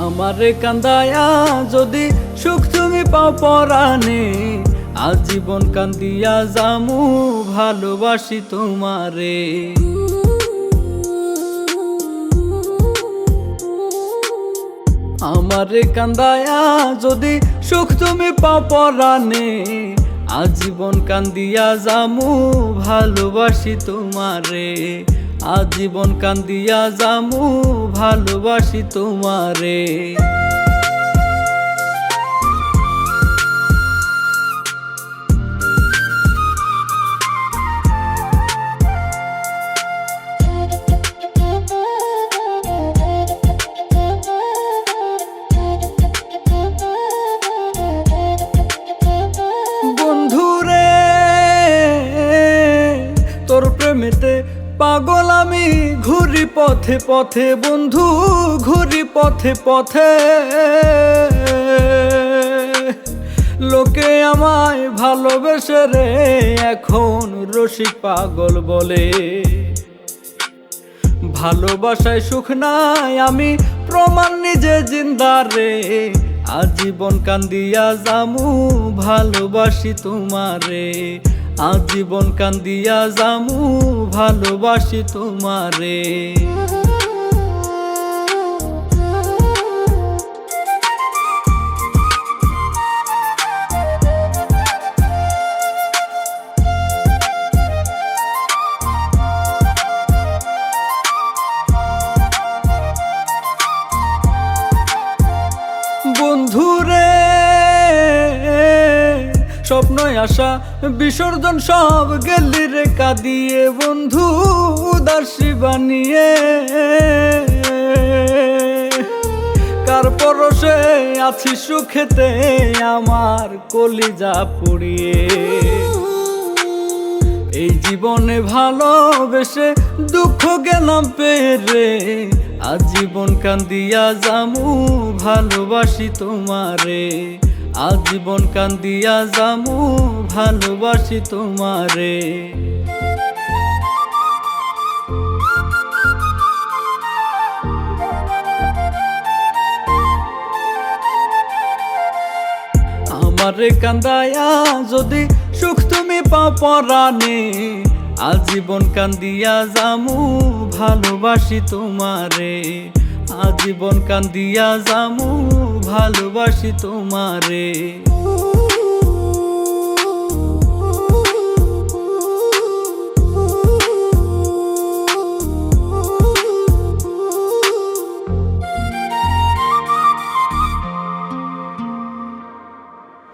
আমারে কান্দায়া যদি সুখ তুমি পাও পরাণে, আজীবন কান্দিয়া যামু ভালোবাসি তোমারে। আমারে কান্দায়া যদি সুখ তুমি পাও পরাণে, আজীবন কান্দিয়া যামু ভালোবাসি তোমারে। আজীবন কান্দিয়া যামু ভালোবাসি তোমারে। বন্ধুরে তোর প্রেমেতে পাগল আমি, ঘুরি পথে পথে বন্ধু, ঘুরি পথে পথে। লোকে আমায় ভালোবেসে রে এখন রসিক পাগল বলে। ভালোবাসায় সুখ নাই আমি প্রমাণ নিজে জিন্দা রে। আজীবন কান্দিয়া যামু ভালোবাসি তোমারে। আজীবন কান্দিয়া যামু ভালোবাসি তোমারে। বন্ধুরে স্বপ্নই আশা বিসর্জন সব গেলি রে কাঁদিয়ে বন্ধু উদাসী বানিয়ে। কার পরশে আছি সুখেতে আমার কলিজা পুড়িয়ে। এই জীবনে ভালোবেসে দুঃখ গেলাম পেরে। আজীবন কান্দিয়া যামু ভালোবাসি তোমারে। আজীবন কান্দিয়া যামু ভালোবাসি তোমারে। আমারে কান্দায়া যদি সুখ তুমি পাও পরাণে, আজীবন কান্দিয়া যামু ভালোবাসি তোমারে। আজীবন কান্দিয়া যামু ভালোবাসি তোমারে।